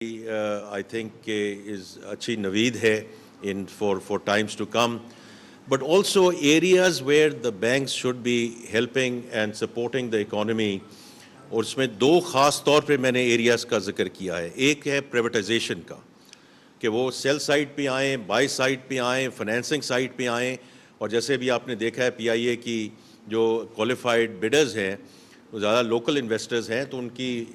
I think is achi naveed hai in for times to come, but also areas where the banks should be helping and supporting the economy. اور اس میں دو خاص طور پہ میں نے areas کا ذکر کیا ہے. ایک ہے پریویٹائزیشن کا, کہ وہ سیل سائڈ پہ آئیں, بائی سائڈ پہ آئیں, فنانسنگ سائڈ پہ آئیں. اور جیسے بھی آپ نے دیکھا ہے پی آئی اے کی جو کوالیفائڈ بڈرز ہیں وہ زیادہ لوکل انویسٹرز ہیں, تو ان کی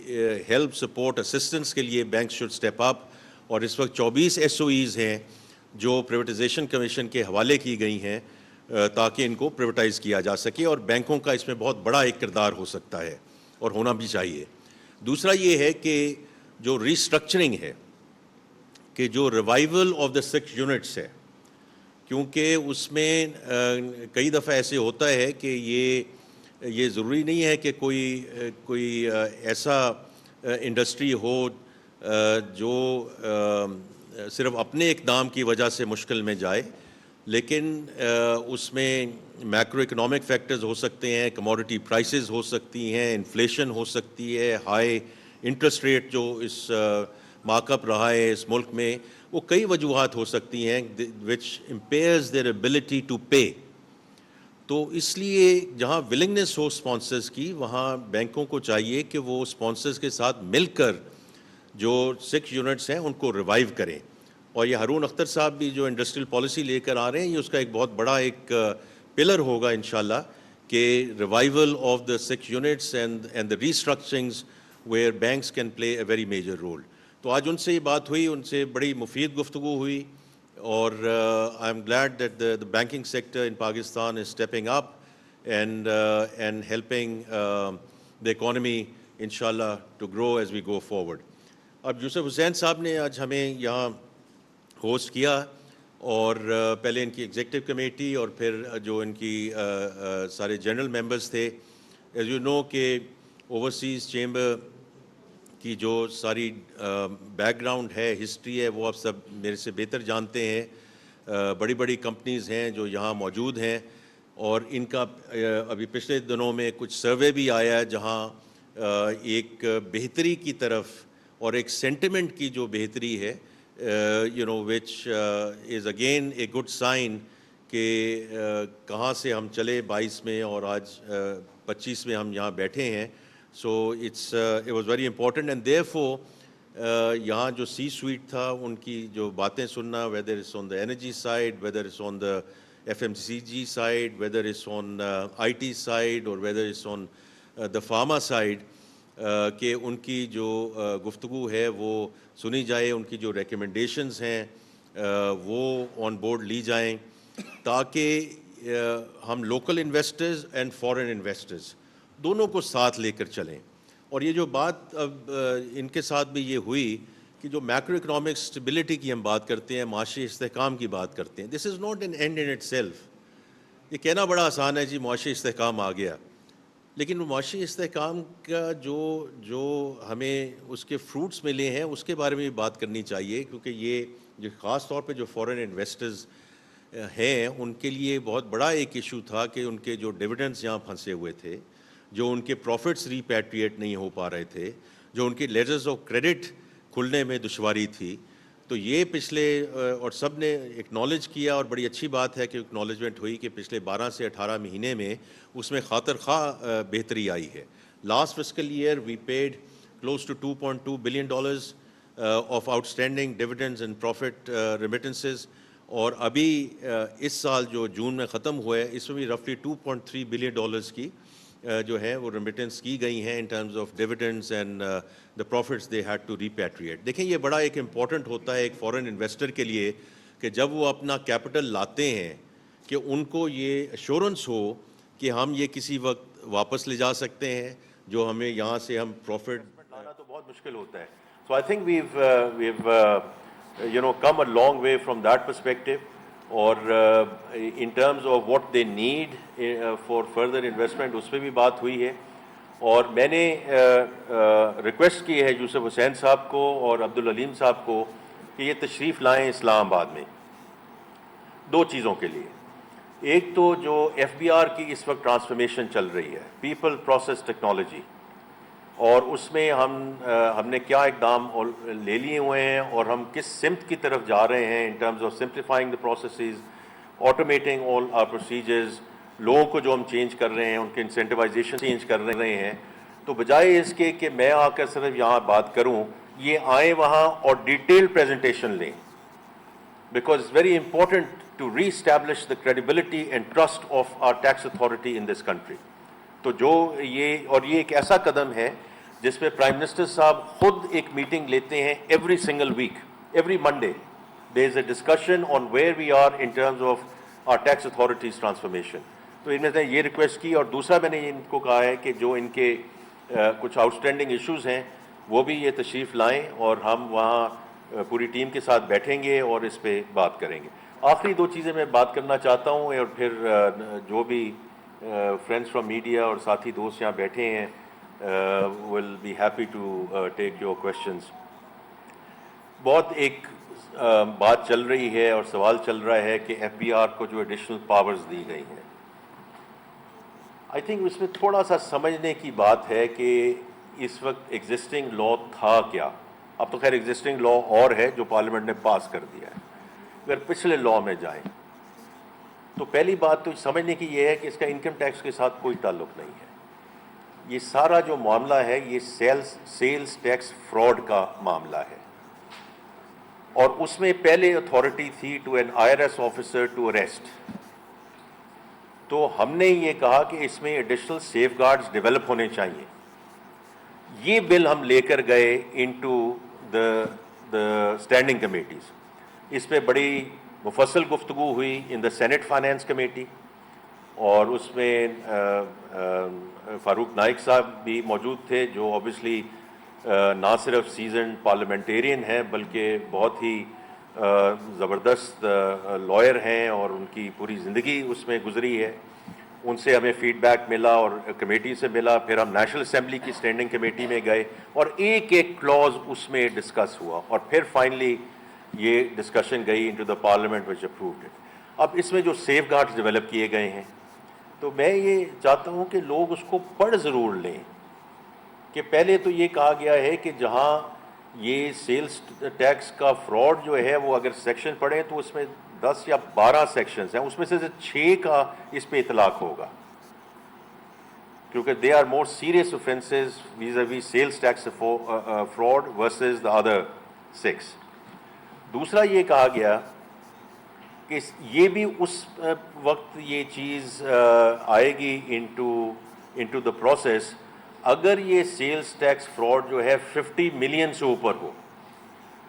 ہیلپ سپورٹ اسسٹنس کے لیے بینک شوڈ اسٹیپ اپ. اور اس وقت 24 ایس او ایز ہیں جو پریویٹائزیشن کمیشن کے حوالے کی گئی ہیں تاکہ ان کو پریویٹائز کیا جا سکے, اور بینکوں کا اس میں بہت بڑا ایک کردار ہو سکتا ہے اور ہونا بھی چاہیے. دوسرا یہ ہے کہ جو ریسٹرکچرنگ ہے, کہ جو ریوائول آف دا 6 یونٹس ہے, کیونکہ اس میں کئی دفعہ ایسے ہوتا ہے کہ یہ ضروری نہیں ہے کہ کوئی ایسا انڈسٹری ہو جو صرف اپنے اقدام کی وجہ سے مشکل میں جائے, لیکن اس میں میکرو اکنامک فیکٹرز ہو سکتے ہیں, کموڈٹی پرائسز ہو سکتی ہیں, انفلیشن ہو سکتی ہے, ہائی انٹرسٹ ریٹ جو اس مارک اپ رہا ہے اس ملک میں, وہ کئی وجوہات ہو سکتی ہیں which impairs their ability to pay. تو اس لیے جہاں ولنگنس ہو اسپانسرز کی, وہاں بینکوں کو چاہیے کہ وہ اسپانسرز کے ساتھ مل کر جو 6 یونٹس ہیں ان کو ریوائیو کریں. اور یہ ہارون اختر صاحب بھی جو انڈسٹریل پالیسی لے کر آ رہے ہیں, یہ اس کا ایک بہت بڑا ایک پلر ہوگا انشاءاللہ, کہ revival of the 6 units and the restructurings where banks can play a very major role. تو آج ان سے یہ بات ہوئی, ان سے بڑی مفید گفتگو ہوئی, اور I am glad that the banking sector in Pakistan is stepping up and helping the economy inshallah to grow as we go forward. اب یوسف حسین صاحب نے آج ہمیں یہاں ہوسٹ کیا, اور پہلے ان کی ایگزیکٹو کمیٹی اور پھر جو ان کی سارے جنرل ممبرز تھے. ایز یو نو کہ اوورسیز چیمبر کی جو ساری بیک گراؤنڈ ہے, ہسٹری ہے, وہ آپ سب میرے سے بہتر جانتے ہیں. بڑی بڑی کمپنیز ہیں جو یہاں موجود ہیں, اور ان کا ابھی پچھلے دنوں میں کچھ سروے بھی آیا ہے جہاں ایک بہتری کی طرف اور ایک سینٹیمنٹ کی جو بہتری ہے, which is again a good sign کہ کہاں سے ہم چلے 22 میں اور آج 25 میں ہم یہاں بیٹھے ہیں. So it was very important, and therefore یہاں جو سی سویٹ تھا ان کی جو باتیں سننا, whether it's on the energy side, whether it's on the FMCG side, whether it's on IT side, or whether it's on the pharma side, کہ ان کی جو گفتگو ہے وہ سنی جائے, ان کی جو ریکمنڈیشنز ہیں وہ آن بورڈ لی جائیں, تاکہ ہم local investors and foreign investors دونوں کو ساتھ لے کر چلیں. اور یہ جو بات اب ان کے ساتھ بھی یہ ہوئی کہ جو میکرو اکنامک اسٹیبلٹی کی ہم بات کرتے ہیں, معاشی استحکام کی بات کرتے ہیں, this is not an end in itself. یہ کہنا بڑا آسان ہے جی معاشی استحکام آ گیا, لیکن معاشی استحکام کا جو ہمیں اس کے فروٹس ملے ہیں اس کے بارے میں بھی بات کرنی چاہیے, کیونکہ یہ جو خاص طور پہ جو فارن انویسٹرز ہیں ان کے لیے بہت بڑا ایک ایشو تھا کہ ان کے جو ڈویڈنڈز یہاں پھنسے ہوئے تھے, جو ان کے پروفٹس ریپیٹریٹ نہیں ہو پا رہے تھے, جو ان کے لیٹرز آف کریڈٹ کھلنے میں دشواری تھی. تو یہ پچھلے اور سب نے اکنالج کیا, اور بڑی اچھی بات ہے کہ اکنالجمنٹ ہوئی کہ پچھلے 12 سے 18 مہینے میں اس میں خاطر خواہ بہتری آئی ہے. Last fiscal year we paid close to $2.2 billion of outstanding dividends and profit remittances, اور ابھی اس سال جو جون میں ختم ہوا ہے اس میں بھی رفلی $2.3 billion کی جو ہے وہ ریمیٹنس کی گئی ہیں in terms of dividends and the profits they had to repatriate. دیکھیں یہ بڑا ایک امپورٹنٹ ہوتا ہے ایک فارن انویسٹر کے لیے کہ جب وہ اپنا کیپٹل لاتے ہیں کہ ان کو یہ ایشورنس ہو کہ ہم یہ کسی وقت واپس لے جا سکتے ہیں, جو ہمیں یہاں سے ہم پروفٹ لانا تو بہت مشکل ہوتا ہے. So I think we've come a long way from that perspective. اور in terms of what they need for further investment اس پہ بھی بات ہوئی ہے. اور میں نے ریکویسٹ کی ہے یوسف حسین صاحب کو اور عبدالعلیم صاحب کو کہ یہ تشریف لائیں اسلام آباد میں 2 چیزوں کے لیے. ایک تو جو FBR کی اس وقت ٹرانسفارمیشن چل رہی ہے, پیپل پروسیس ٹیکنالوجی, اور اس میں ہم نے کیا اقدام لے لیے ہوئے ہیں اور ہم کس سمت کی طرف جا رہے ہیں in terms of simplifying the processes, automating all our procedures, لوگوں کو جو ہم چینج کر رہے ہیں ان کے انسینٹیوائزیشن چینج کر رہے ہیں. تو بجائے اس کے کہ میں آ کر صرف یہاں بات کروں, یہ آئیں وہاں اور ڈیٹیل پریزنٹیشن لیں, because it's very important to reestablish the credibility and trust of our tax authority in this country. تو یہ ایک ایسا قدم ہے جس پہ پرائم منسٹر صاحب خود ایک میٹنگ لیتے ہیں every single week, every Monday there is a discussion on where we are in terms of our tax authorities transformation. تو ان میں سے یہ ریکویسٹ کی, اور دوسرا میں نے ان کو کہا ہے کہ جو ان کے کچھ آؤٹ اسٹینڈنگ ایشوز ہیں وہ بھی یہ تشریف لائیں اور ہم وہاں پوری ٹیم کے ساتھ بیٹھیں گے اور اس پہ بات کریں گے. آخری دو چیزیں میں بات کرنا چاہتا ہوں, اور پھر جو بھی فرینڈس فرام میڈیا اور ساتھی دوست یہاں بیٹھے ہیں will be happy to take your questions. بہت ایک بات چل رہی ہے اور سوال چل رہا ہے کہ ایف بی آر کو جو ایڈیشنل پاورز دی گئی ہیں, آئی تھنک اس میں تھوڑا سا سمجھنے کی بات ہے کہ اس وقت ایگزسٹنگ لا تھا کیا. اب تو خیر ایگزسٹنگ لا اور ہے جو پارلیمنٹ نے پاس کر دیا ہے. اگر پچھلے لا میں جائیں تو پہلی بات تو سمجھنے کی یہ ہے کہ اس کا انکم ٹیکس کے ساتھ کوئی تعلق نہیں ہے. یہ سارا جو معاملہ ہے یہ سیلز ٹیکس فراڈ کا معاملہ ہے, اور اس میں پہلے اتھارٹی تھی to an I R S officer to arrest. تو ہم نے یہ کہا کہ اس میں ایڈیشنل سیف گارڈز ڈیولپ ہونے چاہیے. یہ بل ہم لے کر گئے انٹو دا اسٹینڈنگ کمیٹیز. اس پہ بڑی مفصل گفتگو ہوئی ان دا سینٹ فائنانس کمیٹی, اور اس میں فاروق نائک صاحب بھی موجود تھے جو اوبیسلی نہ صرف سیزنڈ پارلیمنٹیرین ہیں بلکہ بہت ہی زبردست لائر ہیں اور ان کی پوری زندگی اس میں گزری ہے. ان سے ہمیں فیڈ بیک ملا اور کمیٹی سے ملا. پھر ہم نیشنل اسمبلی کی اسٹینڈنگ کمیٹی میں گئے اور ایک کلوز اس میں ڈسکس ہوا, اور پھر فائنلی یہ ڈسکشن گئی into the parliament which approved it. اب اس میں جو سیف گارڈز ڈیولپ کیے گئے ہیں تو میں یہ چاہتا ہوں کہ لوگ اس کو پڑھ ضرور لیں. کہ پہلے تو یہ کہا گیا ہے کہ جہاں یہ سیلز ٹیکس کا فراڈ جو ہے وہ اگر سیکشن پڑھیں تو اس میں 10 یا 12 سیکشنز ہیں, اس میں سے 6 کا اس پہ اطلاق ہوگا, کیونکہ they are more serious offences vis a vis sales tax fraud versus the other 6. دوسرا یہ کہا گیا کہ یہ بھی اس وقت یہ چیز آئے گی انٹو دا پروسیس اگر یہ سیلز ٹیکس فراڈ جو ہے 50 ملین سے اوپر ہو.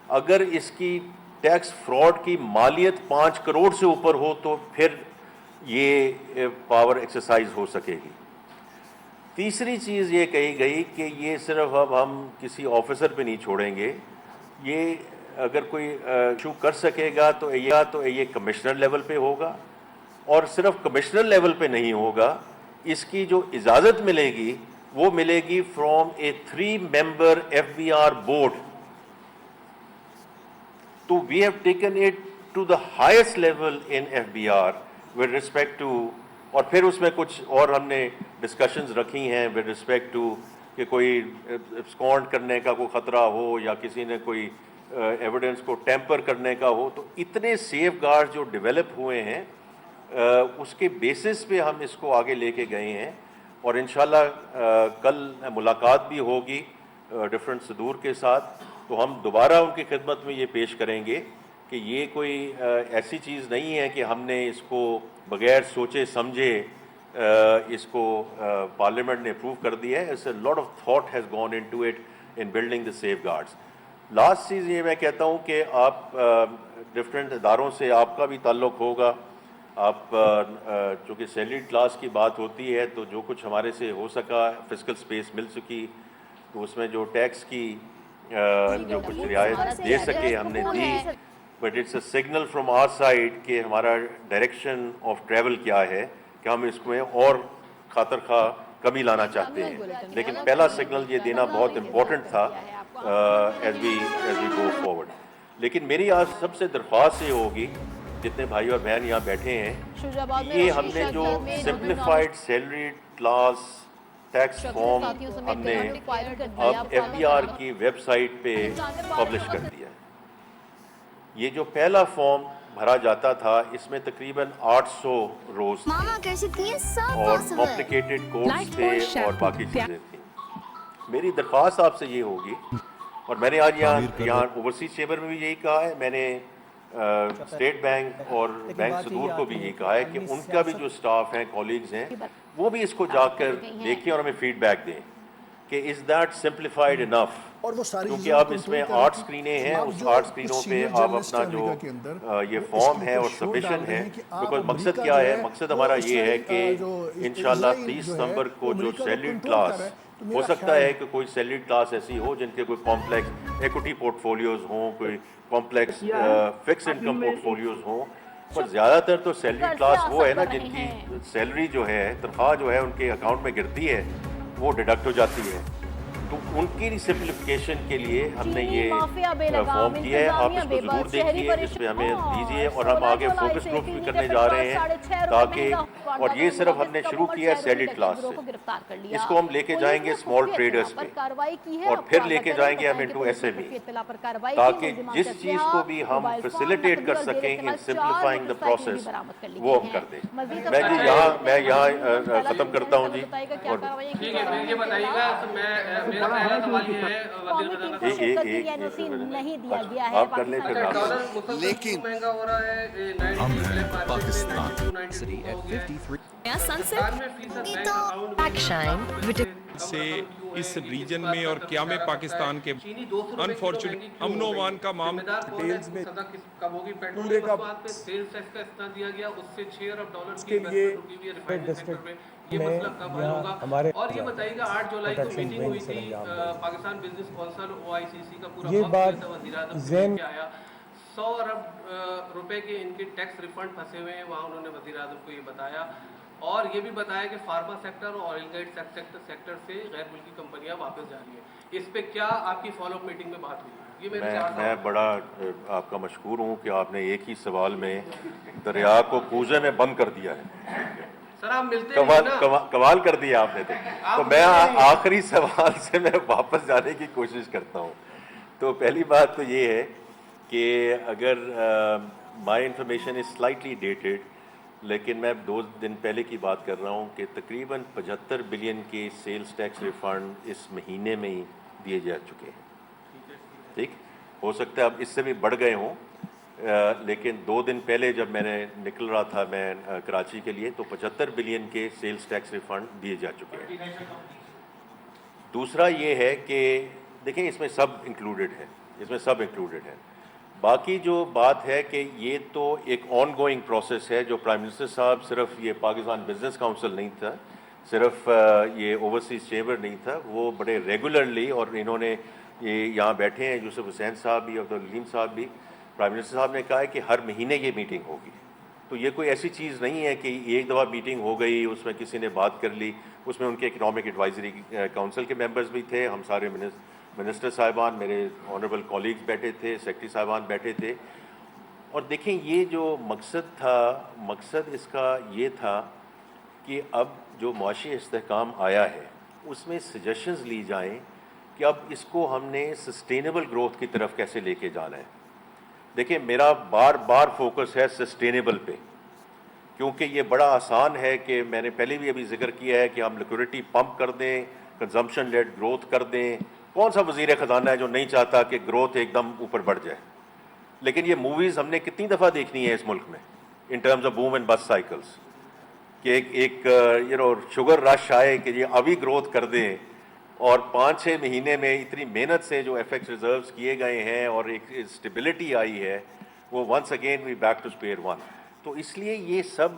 اگر اس کی ٹیکس فراڈ کی مالیت 5 کروڑ سے اوپر ہو تو پھر یہ پاور ایکسرسائز ہو سکے گی. تیسری چیز یہ کہی گئی کہ یہ صرف اب ہم کسی آفیسر پہ نہیں چھوڑیں گے, یہ اگر کوئی ایشو کر سکے گا تو یہ کمشنر لیول پہ ہوگا, اور صرف کمشنر لیول پہ نہیں ہوگا, اس کی جو اجازت ملے گی وہ ملے گی from a 3 member F B R board. تو we have taken it to the highest level in F B R with respect to, اور پھر اس میں کچھ اور ہم نے ڈسکشنز رکھی ہیں ود رسپیکٹ ٹو کہ کوئی اسکونڈ کرنے کا کوئی خطرہ ہو یا کسی نے کوئی ایویڈنس کو ٹیمپر کرنے کا ہو. تو اتنے سیف گارڈ جو ڈیولپ ہوئے ہیں اس کے بیسس پہ ہم اس کو آگے لے کے گئے ہیں, اور انشاءاللہ کل ملاقات بھی ہوگی ڈفرینٹ صدور کے ساتھ, تو ہم دوبارہ ان کی خدمت میں یہ پیش کریں گے کہ یہ کوئی ایسی چیز نہیں ہے کہ ہم نے اس کو بغیر سوچے سمجھے اس کو پارلیمنٹ نے اپروو کر دیا ہے. It's a lot of thought has gone into it in building the safeguards. Last چیز یہ میں کہتا ہوں کہ آپ ڈفرینٹ اداروں سے آپ کا بھی تعلق ہوگا. آپ چونکہ سیلریڈ کلاس کی بات ہوتی ہے تو جو کچھ ہمارے سے ہو سکا فزیکل سپیس مل سکی تو اس میں جو ٹیکس کی جو کچھ رعایت دے سکے ہم نے دی, but it's a signal from our side کہ ہمارا ڈائریکشن آف ٹریول کیا ہے کہ ہم اس میں اور خاطر خواہ کمی لانا چاہتے ہیں. لیکن پہلا سگنل یہ دینا بہت امپورٹنٹ تھا ایز وی گو فارورڈ. لیکن میری آج سب سے درخواست یہ ہوگی جتنے بھائی اور بہن یہاں بیٹھے ہیں, یہ ہم نے جو simplified salary class tax form ہم نے اب FBR کی ویب سائٹ پہ پبلش کر دیا ہے. یہ جو پہلا فارم بھرا جاتا تھا اس میں تقریباً 800 روز اور کمپلیکیٹڈ کوڈز تھے اور باقی چیزیں تھیں. میری درخواست آپ سے یہ ہوگی، اور میں نے آج یہاں اوورسیز چیمبر میں بھی یہی کہا ہے، میں نے اسٹیٹ بینک اور بینک صدور کو بھی یہی کہا ہے کہ ان کا بھی جو اسٹاف ہیں، کولیگز ہیں، وہ بھی اس کو جا کر دیکھیں اور ہمیں فیڈ بیک دیں کہ از دیٹ سمپلیفائڈ انف. کیونکہ اب اس میں 8 اسکرینیں ہیں، اس 8 اسکرینوں پہ آپ اپنا جو یہ فارم ہے اور سبمیشن ہے، بیکاز مقصد کیا ہے؟ مقصد ہمارا یہ ہے کہ انشاءاللہ 30 ستمبر کو جو سیلریڈ کلاس، ہو سکتا ہے کہ کوئی سیلریڈ کلاس ایسی ہو جن کے کوئی کمپلیکس ایکوٹی پورٹ فولیوز ہوں، کوئی complex fix income port folios ہوں، پر زیادہ تر تو سیلری کلاس وہ ہے نا جن کی سیلری جو ہے، تنخواہ جو ہے ان کے اکاؤنٹ میں گرتی ہے، وہ ڈیڈکٹ ہو جاتی ہے. تو ان کی سمپلیفیکیشن کے لیے ہم نے یہ فارم کیا ہے. آپ اس کو ضرور دیکھیے، اس پہ ہمیں دیجیے، اور ہم آگے فوکس گروپ بھی کرنے جا رہے ہیں تاکہ، اور یہ صرف ہم نے شروع کیا ہے سیلریڈ کلاس سے، اس کو ہم لے کے جائیں گے اسمال ٹریڈرز پہ اور پھر لے کے جائیں گے ہم انٹو SME، تاکہ جس چیز کو بھی ہم فیسیلیٹیٹ کر سکیں ان سمپلیفائنگ دا پروسیس وہ ہم کر دیں. میں یہاں ختم کرتا ہوں جی. اور یہ بتائیے گا، میرا پہلا سوال یہ ہے نہیں دیا گیا ہے. آپ کر لیں پھر ڈالر مسلسل مہنگا ہو رہا ہے، ہم ہیں پاکستان سے اس ریجن میں اور قیام پاکستان کے انفارچونیٹ امن و امان کا معاملہ ڈیٹیلز میں کب ہوگی؟ پیٹرول کے بات پہ سیلز ٹیکس کا استثنا دیا گیا، اس سے 6 ارب ڈالر کی انویسٹمنٹ رکی ہوئی ہے ریفائنری سیکٹر پہ. یہ مسئلہ کب حل ہوگا؟ اور یہ بتائیے گا 8 جولائی کو میٹنگ ہوئی تھی پاکستان بزنس کونسل OICC کا پورا وقت دیا تھا، وزیر اعظم کو لے کے آیا، 100 ارب روپے کے ان کے ٹیکس ریفنڈ پھنسے ہوئے ہیں وہاں، انہوں نے وزیر اعظم کو یہ بتایا، اور یہ بھی بتایا کہ فارما سیکٹر اور آئل گیڈ سیکٹر سے غیر ملکی کمپنیاں واپس جا رہی ہیں. اس پہ کیا آپ کی فالو اپ میٹنگ میں بات ہوئی؟ میں بڑا آپ کا مشکور ہوں کہ آپ نے ایک ہی سوال میں دریا کو کوزے میں بند کر دیا ہے. سر آپ ملتے کمال کر دیا آپ نے. تو میں آخری سوال سے میں واپس جانے کی کوشش کرتا ہوں. تو پہلی بات تو یہ ہے کہ اگر my information is slightly dated, لیکن میں 2 دن پہلے کی بات کر رہا ہوں کہ تقریباً 75 بلین کے سیلز ٹیکس ریفنڈ اس مہینے میں ہی دیے جا چکے ہیں. ٹھیک، ہو سکتا ہے اب اس سے بھی بڑھ گئے ہوں، لیکن 2 دن پہلے جب میں نے نکل رہا تھا میں کراچی کے لیے تو 75 بلین کے سیلز ٹیکس ریفنڈ دیے جا چکے ہیں. دوسرا یہ ہے کہ دیکھیں اس میں سب انکلوڈڈ ہے. باقی جو بات ہے کہ یہ تو ایک آن گوئنگ پروسیس ہے، جو پرائم منسٹر صاحب صرف یہ پاکستان بزنس کاؤنسل نہیں تھا، صرف یہ اوورسیز چیمبر نہیں تھا، وہ بڑے ریگولرلی، اور انہوں نے یہ یہاں بیٹھے ہیں یوسف حسین صاحب بھی، عبدالعلیم صاحب بھی، پرائم منسٹر صاحب نے کہا ہے کہ ہر مہینے یہ میٹنگ ہوگی. تو یہ کوئی ایسی چیز نہیں ہے کہ ایک دفعہ میٹنگ ہو گئی اس میں کسی نے بات کر لی. اس میں ان کے اکنامک ایڈوائزری کونسل کے ممبرز بھی تھے، ہم سارے منسٹر صاحبان، میرے آنریبل کولیگز بیٹھے تھے، سیکرٹری صاحبان بیٹھے تھے. اور دیکھیں یہ جو مقصد اس کا یہ تھا کہ اب جو معاشی استحکام آیا ہے اس میں سجیشنز لی جائیں کہ اب اس کو ہم نے سسٹینیبل گروتھ کی طرف کیسے لے کے جانا ہے. دیکھیں میرا بار بار فوکس ہے سسٹینیبل پہ، کیونکہ یہ بڑا آسان ہے کہ میں نے پہلے بھی ابھی ذکر کیا ہے کہ ہم لیکوڈیٹی پمپ کر دیں، کنزمپشن لیڈ گروتھ کر دیں. کون سا وزیر خزانہ ہے جو نہیں چاہتا کہ گروتھ ایک دم اوپر بڑھ جائے؟ لیکن یہ موویز ہم نے کتنی دفعہ دیکھنی ہے اس ملک میں ان ٹرمز آف بوم اینڈ بس سائیکلز، کہ ایک شوگر رش آئے کہ یہ ابھی گروتھ کر دیں، اور 5-6 مہینے میں اتنی محنت سے جو ایف ایکس ریزروز کیے گئے ہیں اور ایک اسٹیبلٹی آئی ہے، وہ once again we back to square one. تو اس لیے یہ سب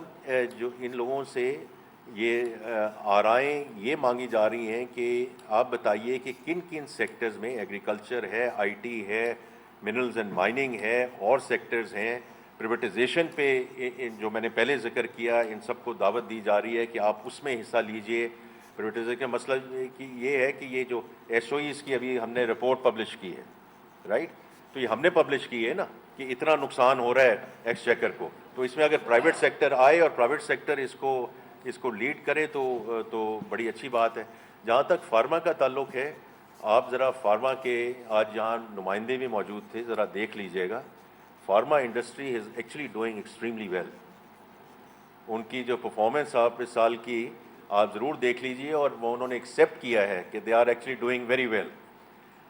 جو ان لوگوں سے یہ آرائیں یہ مانگی جا رہی ہیں کہ آپ بتائیے کہ کن کن سیکٹرز میں، ایگریکلچر ہے، IT ہے، منرلز اینڈ مائننگ ہے، اور سیکٹرز ہیں. پریویٹائزیشن پہ جو میں نے پہلے ذکر کیا، ان سب کو دعوت دی جا رہی ہے کہ آپ اس میں حصہ لیجئے. پریویٹائزیشن کا مسئلہ یہ ہے کہ یہ جو SOEs کی ابھی ہم نے رپورٹ پبلش کی ہے، رائٹ، تو یہ ہم نے پبلش کی ہے نا کہ اتنا نقصان ہو رہا ہے ایکسچیکر کو. تو اس میں اگر پرائیویٹ سیکٹر آئے اور پرائیویٹ سیکٹر اس کو اس کو لیڈ کرے تو بڑی اچھی بات ہے. جہاں تک فارما کا تعلق ہے, آپ ذرا فارما کے آج جہاں نمائندے بھی موجود تھے, ذرا دیکھ لیجئے گا. Pharma industry is actually doing extremely well. ان کی جو پرفارمنس آپ اس سال کی آپ ضرور دیکھ لیجئے, اور وہ انہوں نے ایکسیپٹ کیا ہے کہ they are actually doing very well.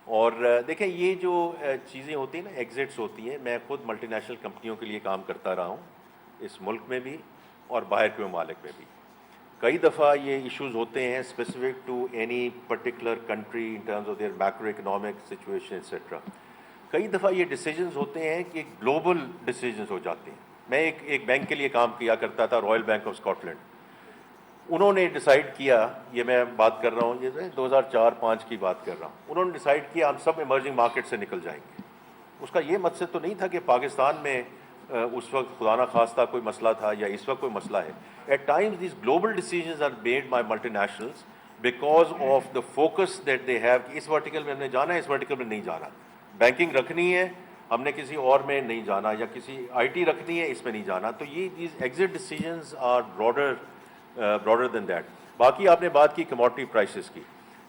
اور دیکھیں یہ جو چیزیں ہوتی ہیں نا, ایگزٹس ہوتی ہیں, میں خود ملٹی نیشنل کمپنیوں کے لیے کام کرتا رہا ہوں اس ملک میں بھی اور باہر کے ممالک میں بھی. کئی دفعہ یہ ایشوز ہوتے ہیں specific to any particular country in terms of their macroeconomic situation etcetera. کئی دفعہ یہ ڈیسیجنز ہوتے ہیں کہ گلوبل ڈیسیجنز ہو جاتے ہیں. میں ایک بینک کے لیے کام کیا کرتا تھا, Royal Bank of Scotland. انہوں نے ڈیسائیڈ کیا, یہ میں بات کر رہا ہوں, یہ 2004-05 کی بات کر رہا ہوں, انہوں نے ڈیسائیڈ کیا ہم سب ایمرجنگ مارکیٹ سے نکل جائیں گے. اس کا یہ مقصد تو نہیں تھا کہ پاکستان میں اس وقت خدا نہ خواستہ کوئی مسئلہ تھا یا اس وقت کوئی مسئلہ ہے. At times these global decisions are made by multinationals because of the focus that they have کہ اس ورٹیکل میں ہم نے جانا ہے, اس ورٹیکل میں نہیں جانا. بینکنگ رکھنی ہے, ہم نے کسی اور میں نہیں جانا, یا کسی آئی ٹی رکھنی ہے, اس میں نہیں جانا. تو یہ these exit decisions are broader than that. باقی آپ نے بات کی کموڈٹی پرائسز کی.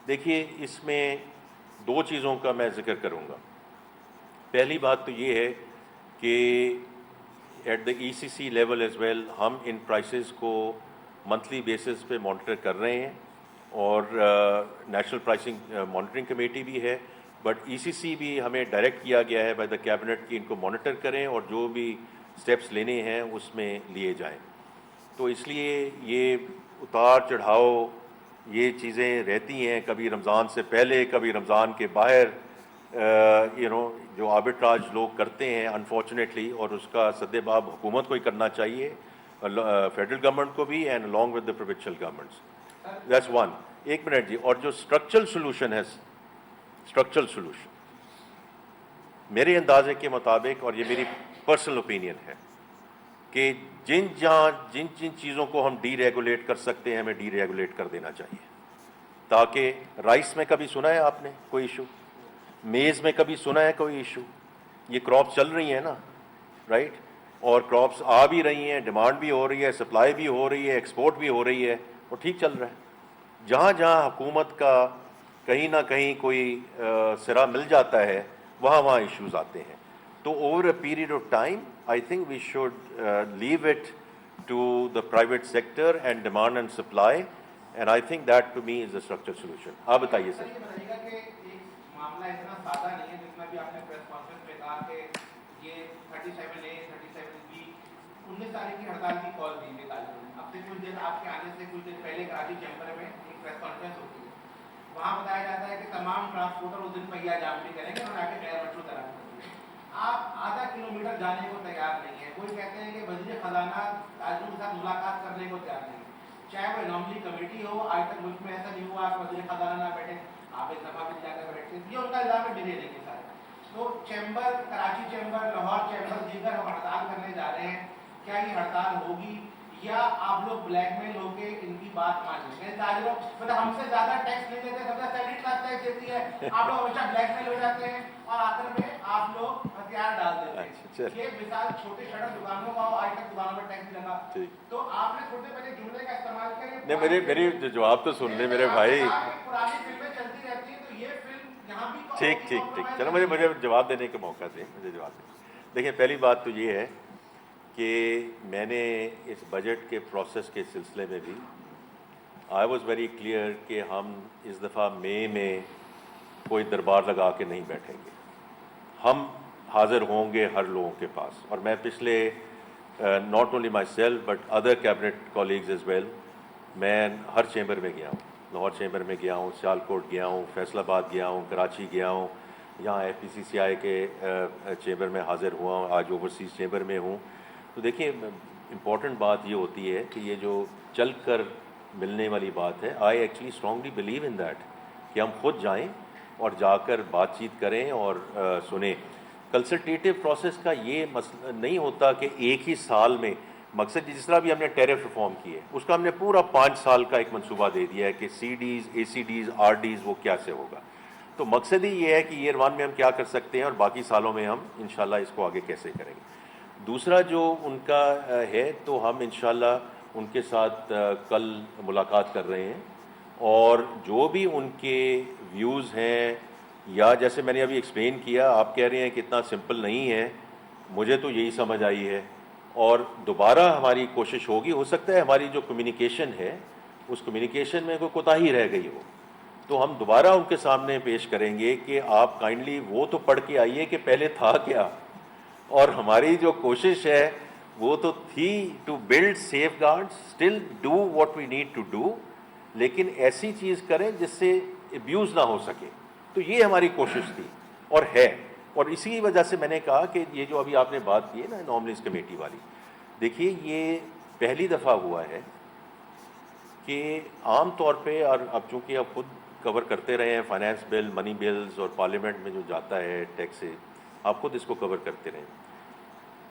دیکھیے اس میں دو چیزوں کا میں ذکر کروں گا. پہلی بات تو یہ ہے کہ at the E C C level as well ہم ان پرائسز کو منتھلی بیسس پہ مانیٹر کر رہے ہیں, اور نیشنل پرائسنگ مانیٹرنگ کمیٹی بھی ہے, بٹ ای سی سی بھی ہمیں ڈائریکٹ کیا گیا ہے بائی دا کیبنٹ کہ ان کو مانیٹر کریں اور جو بھی اسٹیپس لینے ہیں اس میں لیے جائیں. تو اس لیے یہ اتار چڑھاؤ یہ چیزیں رہتی ہیں, کبھی رمضان سے پہلے کبھی رمضان کے باہر, جو آربٹراج لوگ کرتے ہیں انفارچونیٹلی, اور اس کا سدباب حکومت کو ہی کرنا چاہیے, فیڈرل گورنمنٹ کو بھی, and along with the provincial governments. That's one. ایک منٹ جی. اور جو اسٹرکچرل سولوشن ہے, اسٹرکچرل سولوشن میرے اندازے کے مطابق, اور یہ میری پرسنل اوپینین ہے, کہ جن چیزوں کو ہم ڈی ریگولیٹ کر سکتے ہیں ہمیں ڈی ریگولیٹ کر دینا چاہیے. تاکہ رائس میں کبھی سنا ہے آپ نے کوئی ایشو, میز میں کبھی سنا ہے کوئی ایشو. یہ کراپس چل رہی ہیں نا, رائٹ, اور کراپس آ بھی رہی ہیں, ڈیمانڈ بھی ہو رہی ہے, سپلائی بھی ہو رہی ہے, ایکسپورٹ بھی ہو رہی ہے, اور ٹھیک چل رہا ہے. جہاں جہاں حکومت کا کہیں نہ کہیں کوئی سرا مل جاتا ہے وہاں ایشوز آتے ہیں. تو over a period of time I think we should leave it to the private sector and demand and supply, and I think that to me is a structure solution. آپ بتائیے سر. معاملہ اتنا سادہ نہیں ہے جس میں بھی آپ نے پریس کانفرنس میں کہا کہ یہ 37A 37B 19 تاریخ کی ہڑتال کی کال دی گئی طالبان نے. اب سے کچھ دیر آپ کے آنے سے کچھ دیر پہلے کراچی چیمبر میں ایک پریس کانفرنس ہوتی ہے, وہاں بتایا جاتا ہے کہ تمام ٹرانسپورٹر اس دن پہیا جام نہیں کریں گے اور آ کے غیر مشروع طرح کریں. آپ آدھا کلومیٹر جانے کو تیار نہیں ہیں. کوئی کہتے ہیں کہ وزیر خزانہ تاجروں کے ساتھ ملاقات کرنے کو تیار نہیں, چاہے وہ انوملی کمیٹی ہو. آج تک ملک میں ایسا نہیں ہوا کہ وزیر خزانہ نہ بیٹھے, آپ ایک دفعہ بھی جا کر بیٹھتے ہیں. یہ ان کا الزام ہے ڈیلے کے ساتھ. تو chamber, Karachi chamber, Lahore chamber, دیگر ہم ہڑتال کرنے جا رہے ہیں. کیا یہ ہڑتال ہوگی یا آپ لوگ بلیک میل ہو کے ان کی بات مانیں گے؟ تاجروں مطلب ہم سے زیادہ ٹیکس نہیں دیتے, سب سے سیلری کا ٹیکس دیتی ہے, آپ لوگ ہمیشہ بلیک میل ہو جاتے ہیں اور آخر میں آپ لوگ ہتھیار ڈال دیتے ہیں. یہ مثال چھوٹے شٹر دکانوں کا, آج تک دکانوں میں ٹیکس لگا. تو آپ نے تھوڑے پہلے جملے کا استعمال کیا, میری جواب تو سن لیں میرے بھائی. پرانی فلمیں چلتی رہتی ہیں, تو یہ فلم یہاں بھی ٹھیک. چلو مجھے جواب دینے کا موقع دیں, مجھے جواب دیں. دیکھیں پہلی بات تو یہ ہے کہ میں نے اس بجٹ کے پروسیس کے سلسلے میں بھی آئی واز ویری کلیئر کہ ہم اس دفعہ مئی میں کوئی دربار لگا کے نہیں بیٹھیں گے. ہم حاضر ہوں گے ہر لوگوں کے پاس. اور میں پچھلے not only myself but other cabinet colleagues as well, میں ہر چیمبر میں گیا ہوں. لاہور چیمبر میں گیا ہوں, سیالکوٹ گیا ہوں, فیصل آباد گیا ہوں, کراچی گیا ہوں, یہاں ایف پی سی سی آئی کے چیمبر میں حاضر ہوا ہوں, آج اوورسیز چیمبر میں ہوں. تو دیکھیے امپورٹنٹ بات یہ ہوتی ہے کہ یہ جو چل کر ملنے والی بات ہے, I actually strongly believe in that کہ ہم خود جائیں اور جا کر بات چیت کریں اور سنیں. کنسلٹیٹیو پروسیس کا یہ مسئلہ نہیں ہوتا کہ ایک ہی سال میں, مقصد جس طرح بھی ہم نے ٹیرف ریفارم کی ہے اس کا ہم نے پورا 5 سال کا ایک منصوبہ دے دیا ہے کہ C Ds, A C Ds, R Ds وہ کیا سے ہوگا. تو مقصد ہی یہ ہے کہ ایئر 1 میں ہم کیا کر سکتے ہیں اور باقی سالوں میں ہم انشاءاللہ اس کو آگے کیسے کریں گے. دوسرا جو ان کا ہے, تو ہم انشاءاللہ ان کے ساتھ کل ملاقات کر رہے ہیں، اور جو بھی ان کے ویوز ہیں، یا جیسے میں نے ابھی ایکسپلین کیا، آپ کہہ رہے ہیں کہ اتنا سمپل نہیں ہے، مجھے تو یہی سمجھ آئی ہے، اور دوبارہ ہماری کوشش ہوگی، ہو سکتا ہے ہماری جو کمیونیکیشن ہے اس کمیونیکیشن میں کوئی کوتاہی رہ گئی ہو، تو ہم دوبارہ ان کے سامنے پیش کریں گے کہ آپ کائنڈلی وہ تو پڑھ کے آئیے کہ پہلے تھا کیا، اور ہماری جو کوشش ہے وہ تو تھی to build safeguard, still do what we need to do, لیکن ایسی چیز کریں جس سے ابیوز نہ ہو سکے، تو یہ ہماری کوشش تھی اور ہے، اور اسی وجہ سے میں نے کہا کہ یہ جو ابھی آپ نے بات کی ہے نا انوملیز کمیٹی والی، دیکھیے یہ پہلی دفعہ ہوا ہے کہ عام طور پہ، اور اب چونکہ آپ خود کور کرتے رہے ہیں فائنانس بل، منی بلز، اور پارلیمنٹ میں جو جاتا ہے ٹیکس سے، آپ خود اس کو کور کرتے رہے،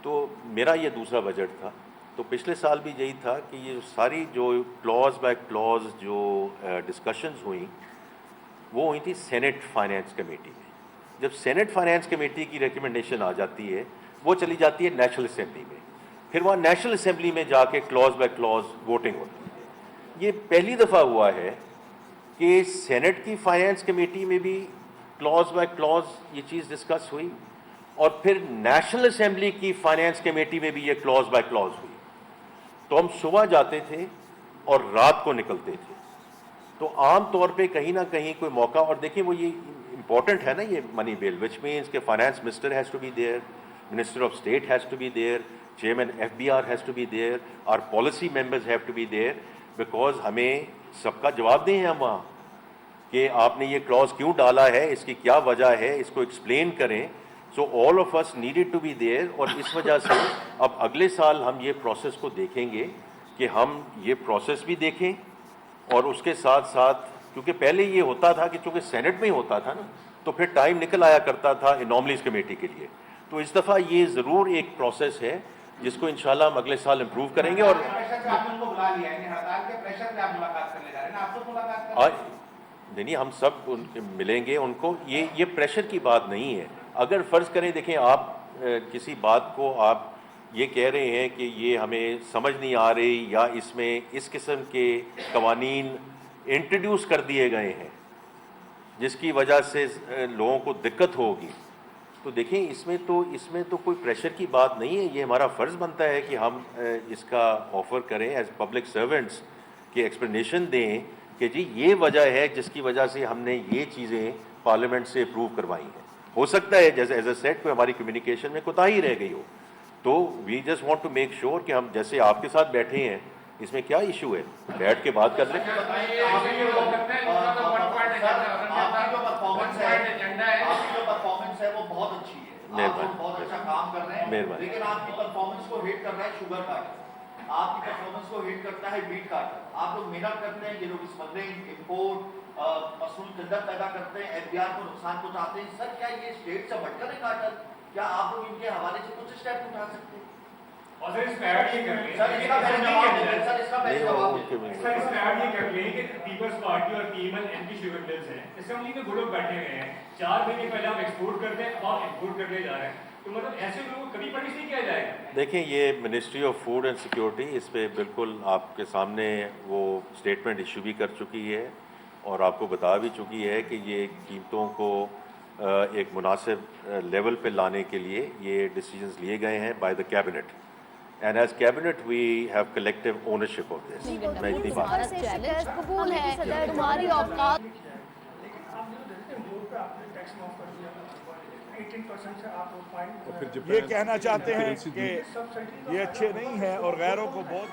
تو میرا یہ دوسرا بجٹ تھا، تو پچھلے سال بھی یہی تھا کہ یہ ساری جو کلوز بائی کلوز جو ڈسکشنز ہوئیں وہ ہوئی تھی سینٹ فائنانس کمیٹی میں، جب سینٹ فائنانس کمیٹی کی ریکمنڈیشن آ جاتی ہے وہ چلی جاتی ہے نیشنل اسمبلی میں، پھر وہاں نیشنل اسمبلی میں جا کے کلوز بائی کلوز ووٹنگ ہوتی ہے۔ یہ پہلی دفعہ ہوا ہے کہ سینٹ کی فائنانس کمیٹی میں بھی کلوز بائی کلوز یہ چیز ڈسکس ہوئی، اور پھر نیشنل اسمبلی کی فائنانس کمیٹی میں بھی یہ کلوز بائی کلوز ہوئی، تو ہم صبح جاتے تھے اور رات کو نکلتے تھے، تو عام طور پہ کہیں نہ کہیں کوئی موقع، اور دیکھیں وہ یہ امپورٹنٹ ہے نا یہ منی بل، وچ مینس کہ finance minister has to be there, minister of state has to be there, chairman F B R has to be there, اور policy members have to be there, because ہمیں سب کا جواب دیں ہم وہاں کہ آپ نے یہ کلوز کیوں ڈالا ہے، اس کی کیا وجہ ہے، اس کو ایکسپلین کریں، so all of us needed to be there, اور اس وجہ سے اب اگلے سال ہم یہ پروسیس کو دیکھیں گے کہ ہم یہ پروسیس بھی دیکھیں، اور اس کے ساتھ ساتھ کیونکہ پہلے یہ ہوتا تھا کہ چونکہ سینٹ میں ہی ہوتا تھا نا، تو پھر ٹائم نکل آیا کرتا تھا انوملیز کمیٹی کے لیے، تو اس دفعہ یہ ضرور ایک پروسیس ہے جس کو انشاءاللہ ہم اگلے سال امپروو کریں گے، اور پریشر سے آپ نے ان کو بلا لیا ہے، ہڑتال کے پریشر سے آپ ملاقات کرنے جا رہے ہیں نا، آپ تو ملاقات کر رہے ہیں۔ نہیں ہم سب ملیں گے ان کو، یہ پریشر کی بات نہیں ہے، اگر فرض کریں دیکھیں آپ کسی بات کو آپ یہ کہہ رہے ہیں کہ یہ ہمیں سمجھ نہیں آ رہی، یا اس میں اس قسم کے قوانین انٹروڈیوس کر دیے گئے ہیں جس کی وجہ سے لوگوں کو دقت ہوگی، تو دیکھیں اس میں تو کوئی پریشر کی بات نہیں ہے، یہ ہمارا فرض بنتا ہے کہ ہم اس کا آفر کریں ایز پبلک سرونٹس، کہ ایکسپلینیشن دیں کہ جی یہ وجہ ہے جس کی وجہ سے ہم نے یہ چیزیں پارلیمنٹ سے اپروو کروائی ہیں، ہو سکتا ہے جیسے ایز اے سیٹ کوئی ہماری کمیونیکیشن میں کوتاہی رہ گئی ہو، تو we just want to make sure کہ ہم جیسے آپ کے ساتھ بیٹھے ہیں، اس میں کیا ایشو ہے، بیٹھ کے بات کر لیں۔ پرفارمنس ہے وہ بہت اچھی ہے، آپ بہت اچھا کام کر رہے ہیں، لیکن آپ کی پرفارمنس کو ہٹ کر رہا ہے شوگر کارڈ، آپ کی پرفارمنس کو ہٹ کرتا ہے ویٹ کارڈ، آپ لوگ محنت کرتے ہیں، یہ لوگ اسمگلنگ، امپورٹ، مصنوعی قلت پیدا کرتے ہیں، ایف بی آر کو نقصان پہنچاتے ہیں، سر کیا یہ اسٹیٹ سے بٹ کر ہے کارٹل؟ کیا آپ لوگ ان کے حوالے سے کچھ اسٹیپ اٹھا سکتے ہیں؟ اور سر اس میں ایڈ یہ کر لیں، سر اس کا پہلے جواب دیں، سر اس میں ایڈ یہ کر لیں کہ پیپلز پارٹی اور پیمل ایم پی شوگر ملز ہیں، اسمبلی میں گروپ بیٹھے ہوئے ہیں، 4 مہینے پہلے آپ ایکسپورٹ کرتے ہیں، اب آپ امپورٹ کرنے جا رہے ہیں، تو مطلب ایسے لوگوں کو کبھی پنش نہیں کیا جائے گا؟ دیکھیں یہ ministry of food and security اس پہ بالکل آپ کے سامنے وہ اسٹیٹمنٹ ایشو بھی کر چکی ہے، اور آپ کو بتا بھی چکی ہے کہ یہ قیمتوں کو ایک مناسب لیول پہ لانے کے لیے یہ ڈیسیجنز لیے گئے ہیں by the cabinet, and as cabinet we have collective ownership of this. میں اتنی بات چیلنج قبول ہے تمہاری اوقات، یہ کہنا چاہتے ہیں کہ یہ اچھے نہیں ہیں اور غیروں کو بہت،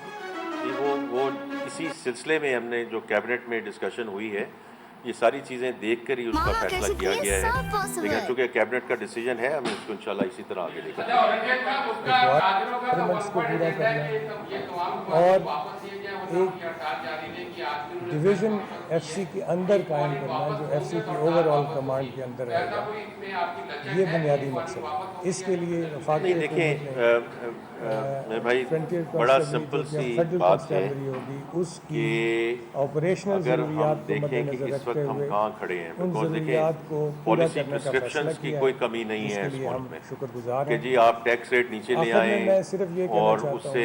وہ اسی سلسلے میں ہم نے جو کیبنٹ میں ڈسکشن ہوئی ہے، یہ ساری چیزیں دیکھ کر ہی اس کا فیصلہ کیا گیا ہے، لیکن چونکہ کیبنٹ کا ڈیسیجن ہے ہم اس کو انشاءاللہ اسی طرح آگے لے کر ریکوائرمنٹس کو پورا کرنا اور ایک ڈویژن ایف سی کے اندر قائم کرنا جو ایف سی کی اوور آل کمانڈ کے اندر رہے گا، یہ بنیادی مقصد ہے۔ اس کے لیے وفاقی دیکھیں بھائی بڑا سمپل سی بات ہے اس کی کہ آپریشنل اگر ہم ضروریات کو مد دیکھیں کہ نظر اس رکھتے وقت ہم ہوئے کہاں کھڑے ہیں، ان بیکاز ضروریات کو دیکھیں پورا پالیسی کرنے کا فیصلہ پرسکرپشنز کی کیا کوئی ہے، کمی نہیں اس ہے کے اس لیے ہم ملک میں شکر گزار کہ ہیں۔ جی آپ ٹیکس ریٹ نیچے لے آخر میں آئیں صرف یہ کہنا اور چاہتا اس سے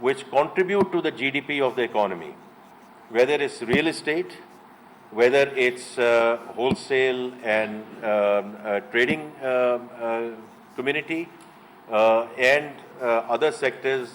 which contribute to the GDP of the economy, whether it's real estate, whether it's wholesale and trading community and other sectors,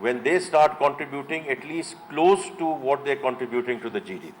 when they start contributing at least close to what they're contributing to the GDP.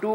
2,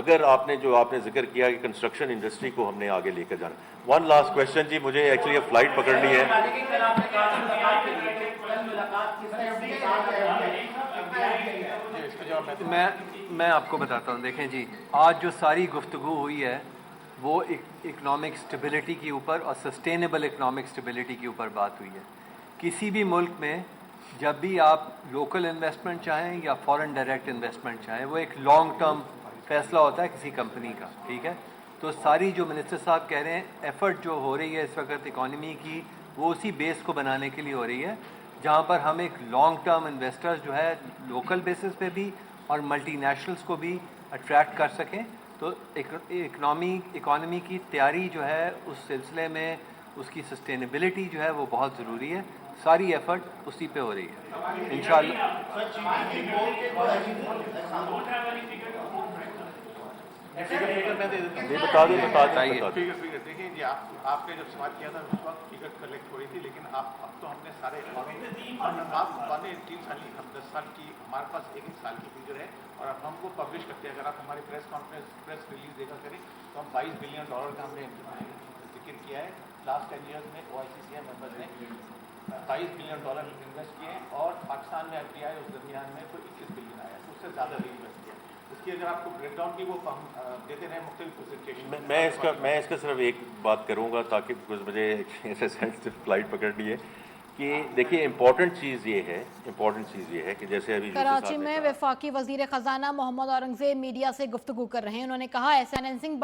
اگر آپ نے جو آپ نے ذکر کیا کہ construction industry کو ہم نے آگے لے کر جانا. ون لاسٹ کوشچن جی, مجھے ایکچولی فلائٹ پکڑنی ہے. میں آپ کو بتاتا ہوں. دیکھیں جی, آج جو ساری گفتگو ہوئی ہے وہ اکنامک سٹیبلٹی کے اوپر اور سسٹینیبل اکنامک سٹیبلٹی کے اوپر بات ہوئی ہے. کسی بھی ملک میں جب بھی آپ لوکل انویسٹمنٹ چاہیں یا فورن ڈائریکٹ انویسٹمنٹ چاہیں, وہ ایک لانگ ٹرم فیصلہ ہوتا ہے کسی کمپنی کا, ٹھیک ہے. تو ساری جو منسٹر صاحب کہہ رہے ہیں ایفرٹ جو ہو رہی ہے اس وقت اکانومی کی, وہ اسی بیس کو بنانے کے لیے ہو رہی ہے جہاں پر ہم ایک لانگ ٹرم انویسٹرز جو ہے لوکل بیسس پہ بھی اور ملٹی نیشنلز کو بھی اٹریکٹ کر سکیں. تو اکانومی کی تیاری جو ہے اس سلسلے میں اس کی سسٹینیبلٹی جو ہے وہ بہت ضروری ہے. ساری ایفرٹ اسی پہ ہو رہی ہے انشاءاللہ. دیکھیں جی, آپ نے جب سوال کیا تھا اس وقت ٹکٹ کلیکٹ ہو رہی تھی, لیکن اب تو ہم نے سارے 3 سال کی, 10 سال کی, ہمارے پاس 1 سال کی فیچر ہے اور اب ہم کو پبلش کرتے ہیں. اگر آپ ہماری پریس ریلیز دیکھا کریں تو ہم $22 بلین کا ہم نے ذکر کیا ہے. لاسٹ 10 ایئرز میں OICCI ممبرز نے $22 بلین انویسٹ کیے ہیں اور پاکستان میں FDI اس درمیان میں کوئی 21 بلین آیا, اس سے زیادہ ری انویسٹ کیا. اس کی اگر آپ کو بریک ڈاؤن کی وہ ہم دیتے رہے مختلف پریزنٹیشن. میں اس کا صرف ایک بات کروں گا تاکہ مجھے ایسے فلائٹ پکڑنی ہے کہ دیکھیے امپورٹنٹ چیز یہ ہے کہ جیسے ابھی کراچی میں وفاقی وزیر خزانہ محمد اورنگزیب میڈیا سے گفتگو کر رہے ہیں. انہوں نے کہا ایسا فائنینسنگ